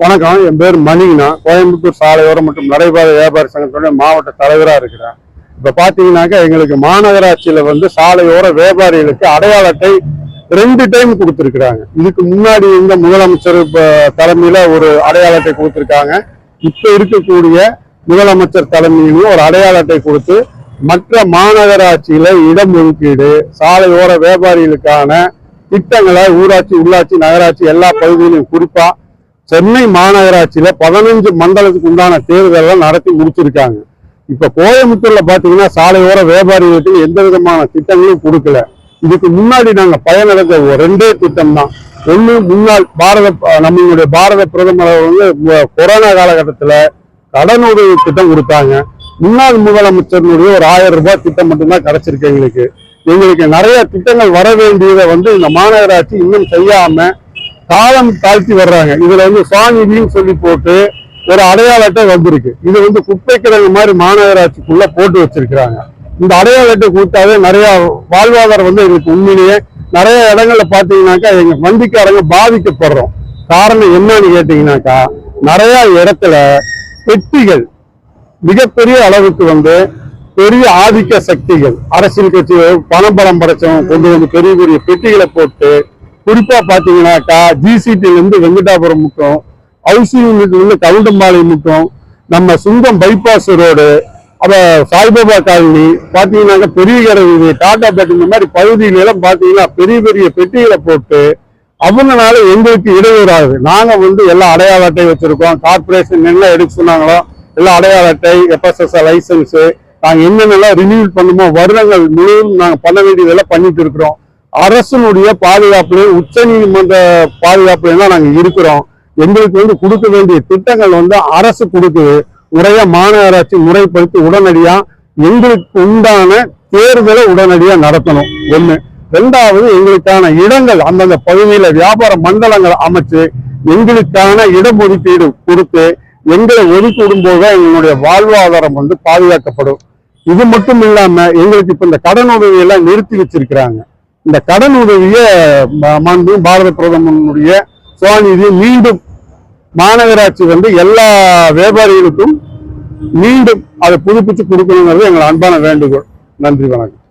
வணக்கம். என் பேர் மணிங்கண்ணா. கோயம்புத்தூர் சாலையோரம் மற்றும் நடைபாதை வியாபாரி சங்கத்துடைய மாவட்ட தலைவராக இருக்கிறேன். இப்போ பார்த்தீங்கன்னாக்கா எங்களுக்கு மாநகராட்சியில் சாலையோர வியாபாரிகளுக்கு அடையாள அட்டை 2 டைம் கொடுத்துருக்குறாங்க. இதுக்கு முன்னாடி இந்த முதலமைச்சர் தலைமையில் ஒரு அடையாள அட்டை கொடுத்துருக்காங்க. இப்போ இருக்கக்கூடிய முதலமைச்சர் தலைமையிலும் ஒரு அடையாள அட்டை கொடுத்து மற்ற மாநகராட்சியில் இடம் ஒதுக்கீடு, சாலையோர வியாபாரிகளுக்கான திட்டங்களை ஊராட்சி, உள்ளாட்சி, நகராட்சி எல்லா பகுதியிலும் குறிப்பா சென்னை மாநகராட்சியில 15 மண்டலத்துக்கு உண்டான தேர்தலாம் நடத்தி முடிச்சிருக்காங்க. இப்ப கோயம்புத்தூர்ல பாத்தீங்கன்னா சாலையோர வியாபாரிகளுக்கு எந்த விதமான திட்டங்களும் கொடுக்கல. இதுக்கு முன்னாடி நாங்க பயனடைந்த 2 திட்டம் தான். ஒண்ணு, முன்னாள் நம்மளுடைய பாரத பிரதமர் கொரோனா காலகட்டத்துல கடன் உதவி திட்டம் கொடுத்தாங்க. முன்னாள் முதலமைச்சருடைய ஒரு 1000 ரூபாய் திட்டம் மட்டும்தான் கிடைச்சிருக்கு. எங்களுக்கு நிறைய திட்டங்கள் வர வேண்டியதை இந்த மாநகராட்சி இன்னும் செய்யாம காலம் தாழ்த்தி வர்றாங்க. இதுல சுவாநிதின்னு சொல்லி போட்டு ஒரு அடையாள அட்டை வந்திருக்கு. இது குப்பை கிடங்கு மாதிரி மாநகராட்சிக்குள்ள போட்டு வச்சிருக்கிறாங்க. இந்த அடையாள அட்டை கொடுத்தாவே நிறைய வாழ்வாதாரம் எங்களுக்கு உண்மையிலேயே நிறைய இடங்கள்ல பாத்தீங்கன்னாக்கா எங்க வண்டிக்காரங்க பாதிக்கப்படுறோம். காரணம் என்னன்னு கேட்டீங்கன்னாக்கா, நிறைய இடத்துல பெட்டிகள் மிகப்பெரிய அளவுக்கு பெரிய ஆதிக்க சக்திகள், அரசியல் கட்சிகள், பணம் படைச்சவங்க கொண்டு பெரிய பெரிய பெட்டிகளை போட்டு, குறிப்பா பாத்தீங்கன்னாக்கா ஜிசிடில இருந்து வெங்கடாபுரம் மட்டும், ஹவுசிங் யூனிட்ல கவுண்டம்பாளையம் மட்டும், நம்ம சுங்கம் பைபாஸ் ரோடு, சாய்பாபா காலனி பாத்தீங்கன்னாக்கா, பெரிய கடை, டாடா பேட், இந்த மாதிரி பகுதியில எல்லாம் பாத்தீங்கன்னா பெரிய பெரிய பெட்டிகளை போட்டு அவங்கனால எங்களுக்கு இடையூறாகுது. நாங்க எல்லா அடையாள அட்டை வச்சிருக்கோம். கார்பரேஷன் என்ன எடுக்க சொன்னாங்களோ எல்லா அடையாள அட்டை, FSS லைசன்ஸ், நாங்க என்னென்னலாம் ரினியூல் பண்ணுமோ வருடங்கள் முழுவதும் நாங்க பண்ண வேண்டியதெல்லாம் பண்ணிட்டு இருக்கிறோம். அரசனுடைய பாதுகாப்புலையும் உச்ச நீதிமன்ற பாதுகாப்புலையும் தான் நாங்க இருக்கிறோம். எங்களுக்கு கொடுக்க வேண்டிய திட்டங்கள் அரசு கொடுக்குது. முறையா மாநகராட்சி முறைப்படுத்தி உடனடியா எங்களுக்கு உண்டான தேர்தலை உடனடியா நடத்தணும். 1. 2வது, எங்களுக்கான இடங்கள் அந்தந்த பகுதியில வியாபார மண்டலங்கள் அமைச்சு எங்களுக்கான இடஒதுக்கீடு கொடுத்து எங்களை ஒதுக்கிடும் போது எங்களுடைய வாழ்வாதாரம் பாதுகாக்கப்படும். இது மட்டும் இல்லாம எங்களுக்கு இப்ப இந்த கடன் உதவியெல்லாம் நிறுத்தி வச்சிருக்கிறாங்க. இந்த கடன் உதவியை பாரத பிரதமருடைய சுவாநிதி மீண்டும் மாநகராட்சி எல்லா வியாபாரிகளுக்கும் மீண்டும் அதை புதுப்பிச்சு கொடுக்கணுங்கிறது எங்கள் அன்பான வேண்டுகோள். நன்றி, வணக்கம்.